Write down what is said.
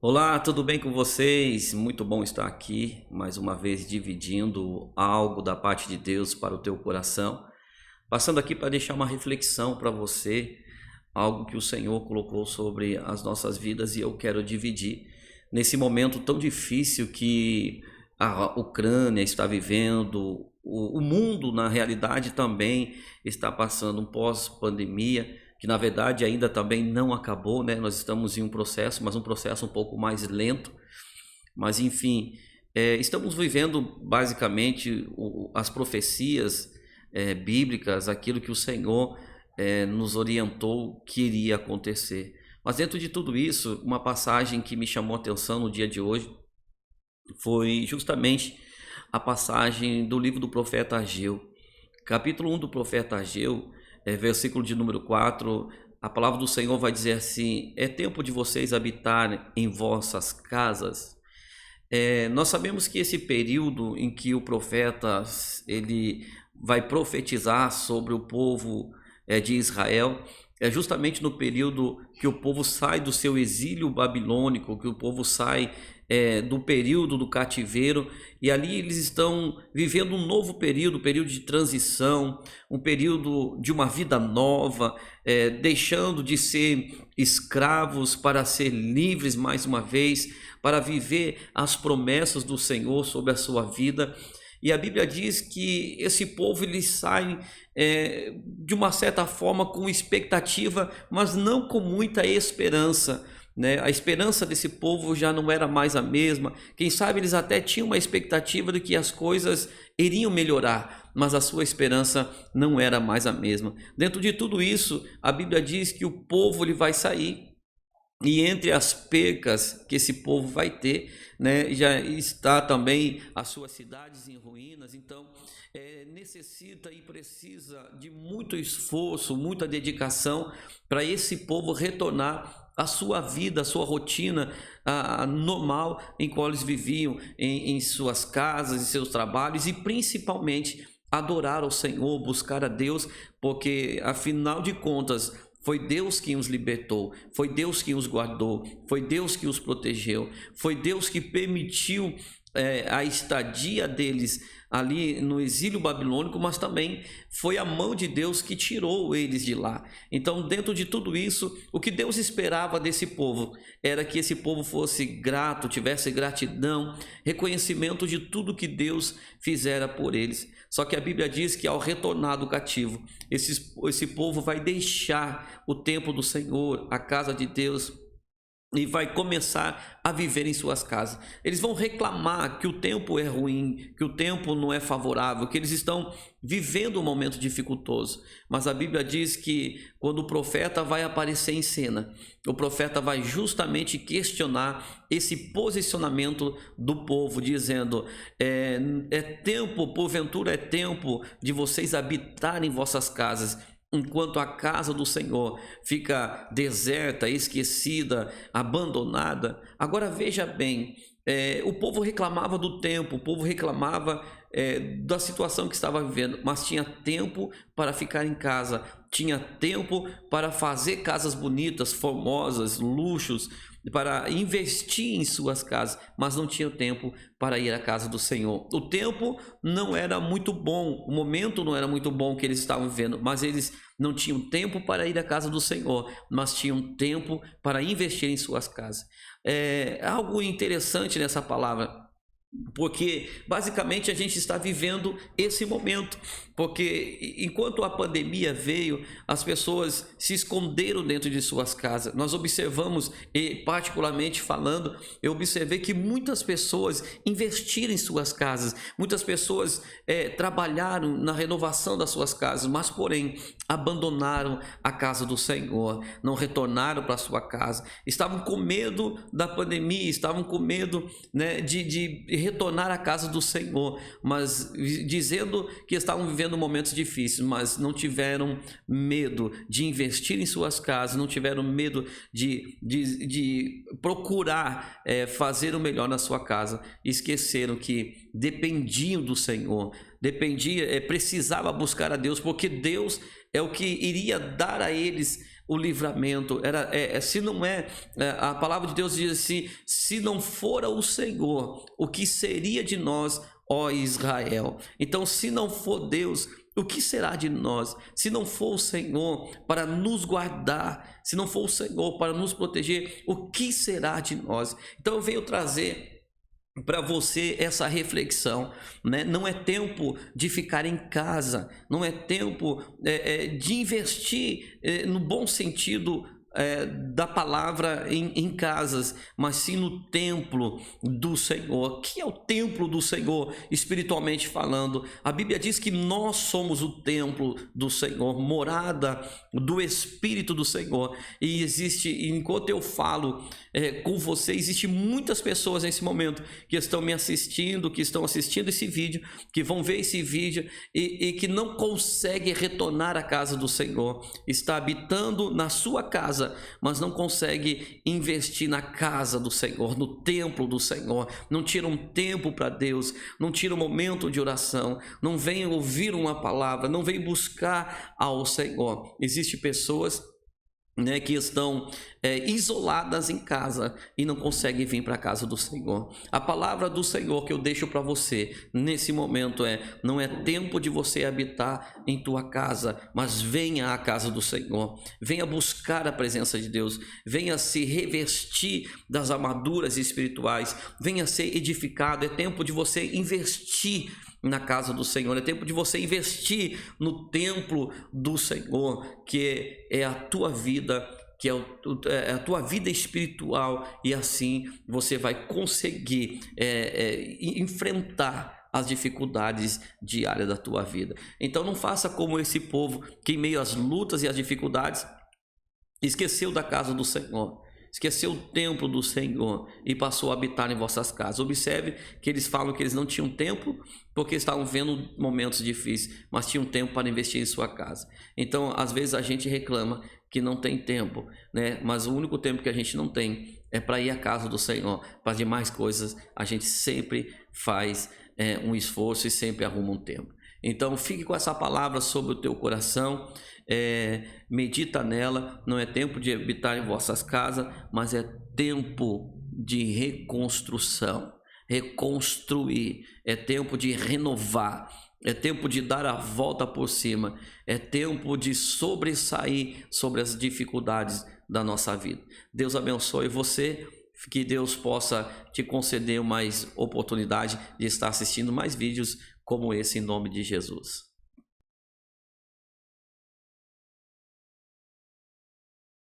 Olá, tudo bem com vocês? Muito bom estar aqui mais uma vez dividindo algo da parte de Deus para o teu coração. Passando aqui para deixar uma reflexão para você, algo que o Senhor colocou sobre as nossas vidas e eu quero dividir nesse momento tão difícil que a Ucrânia está vivendo, o mundo na realidade também está passando um pós-pandemia, que na verdade ainda também não acabou, né? Nós estamos em um processo, mas um processo um pouco mais lento, mas enfim, estamos vivendo basicamente as profecias bíblicas, aquilo que o Senhor nos orientou que iria acontecer. Mas dentro de tudo isso, uma passagem que me chamou a atenção no dia de hoje foi justamente a passagem do livro do profeta Ageu. Capítulo 1 do profeta Ageu, versículo de número 4, a palavra do Senhor vai dizer assim: é tempo de vocês habitarem em vossas casas. Nós sabemos que esse período em que o profeta ele vai profetizar sobre o povo de Israel é justamente no período que o povo sai do seu exílio babilônico, que o povo sai do período do cativeiro, e ali eles estão vivendo um novo período, um período de transição, um período de uma vida nova, deixando de ser escravos para ser livres mais uma vez, para viver as promessas do Senhor sobre a sua vida. E a Bíblia diz que esse povo ele sai de uma certa forma com expectativa, mas não com muita esperança, né? A esperança desse povo já não era mais a mesma. Quem sabe eles até tinham uma expectativa de que as coisas iriam melhorar, mas a sua esperança não era mais a mesma. Dentro de tudo isso, a Bíblia diz que o povo ele vai sair, e entre as percas que esse povo vai ter, né, já está também as suas cidades em ruínas. Então necessita e precisa de muito esforço, muita dedicação para esse povo retornar à sua vida, à sua rotina normal em qual eles viviam, em suas casas, em seus trabalhos, e principalmente adorar ao Senhor, buscar a Deus, porque afinal de contas foi Deus quem os libertou, foi Deus quem os guardou, foi Deus que os protegeu, foi Deus que permitiu a estadia deles ali no exílio babilônico, mas também foi a mão de Deus que tirou eles de lá. Então, dentro de tudo isso, o que Deus esperava desse povo era que esse povo fosse grato, tivesse gratidão, reconhecimento de tudo que Deus fizera por eles. Só que a Bíblia diz que ao retornar do cativo, esse povo vai deixar o templo do Senhor, a casa de Deus, e vai começar a viver em suas casas. Eles vão reclamar que o tempo é ruim, que o tempo não é favorável, que eles estão vivendo um momento dificultoso. Mas a Bíblia diz que quando o profeta vai aparecer em cena, o profeta vai justamente questionar esse posicionamento do povo, dizendo: é tempo, porventura é tempo de vocês habitarem em vossas casas, enquanto a casa do Senhor fica deserta, esquecida, abandonada. Agora veja bem, o povo reclamava do tempo, o povo reclamava da situação que estava vivendo, mas tinha tempo para ficar em casa, tinha tempo para fazer casas bonitas, formosas, luxos, para investir em suas casas, mas não tinha tempo para ir à casa do Senhor. O tempo não era muito bom, o momento não era muito bom que eles estavam vivendo, mas eles não tinham tempo para ir à casa do Senhor, mas tinham tempo para investir em suas casas. É algo interessante nessa palavra, porque basicamente a gente está vivendo esse momento, porque enquanto a pandemia veio, as pessoas se esconderam dentro de suas casas. Nós observamos, e particularmente falando, eu observei que muitas pessoas investiram em suas casas, muitas pessoas trabalharam na renovação das suas casas, mas porém abandonaram a casa do Senhor, não retornaram para a sua casa, estavam com medo da pandemia, estavam com medo, né, de retornar à casa do Senhor, mas dizendo que estavam vivendo momentos difíceis, mas não tiveram medo de investir em suas casas, não tiveram medo de procurar fazer o melhor na sua casa. Esqueceram que dependiam do Senhor, precisava buscar a Deus, porque Deus é o que iria dar a eles o livramento, se não a palavra de Deus diz assim: se não fora o Senhor, o que seria de nós, ó Israel? Então, se não for Deus, o que será de nós? Se não for o Senhor para nos guardar, se não for o Senhor para nos proteger, o que será de nós? Então eu venho trazer para você essa reflexão, né? Não é tempo de ficar em casa, não é tempo de investir no bom sentido da palavra em casas, mas sim no templo do Senhor. Que é o templo do Senhor, espiritualmente falando? A Bíblia diz que nós somos o templo do Senhor, morada do Espírito do Senhor. E enquanto eu falo com você, existe muitas pessoas nesse momento que estão me assistindo, que estão assistindo esse vídeo, que vão ver esse vídeo e que não conseguem retornar à casa do Senhor. Está habitando na sua casa, mas não consegue investir na casa do Senhor, no templo do Senhor. Não tira um tempo para Deus, não tira um momento de oração, não vem ouvir uma palavra, não vem buscar ao Senhor. Existem pessoas, né, que estão isoladas em casa e não conseguem vir para a casa do Senhor. A palavra do Senhor que eu deixo para você nesse momento não é tempo de você habitar em tua casa, mas venha à casa do Senhor, venha buscar a presença de Deus, venha se revestir das armaduras espirituais, venha ser edificado. É tempo de você investir na casa do Senhor, é tempo de você investir no templo do Senhor, que é a tua vida, que é a tua vida espiritual, e assim você vai conseguir enfrentar as dificuldades diárias da tua vida. Então não faça como esse povo que, em meio às lutas e às dificuldades, esqueceu da casa do Senhor, esqueceu o templo do Senhor e passou a habitar em vossas casas. Observe que eles falam que eles não tinham tempo porque estavam vendo momentos difíceis, mas tinham tempo para investir em sua casa. Então, às vezes a gente reclama que não tem tempo, né? Mas o único tempo que a gente não tem é para ir à casa do Senhor. Para as demais coisas, a gente sempre faz um esforço e sempre arruma um tempo. Então fique com essa palavra sobre o teu coração, medita nela. Não é tempo de habitar em vossas casas, mas é tempo de reconstrução, reconstruir, é tempo de renovar, é tempo de dar a volta por cima, é tempo de sobressair sobre as dificuldades da nossa vida. Deus abençoe você, que Deus possa te conceder mais oportunidade de estar assistindo mais vídeos como esse, em nome de Jesus.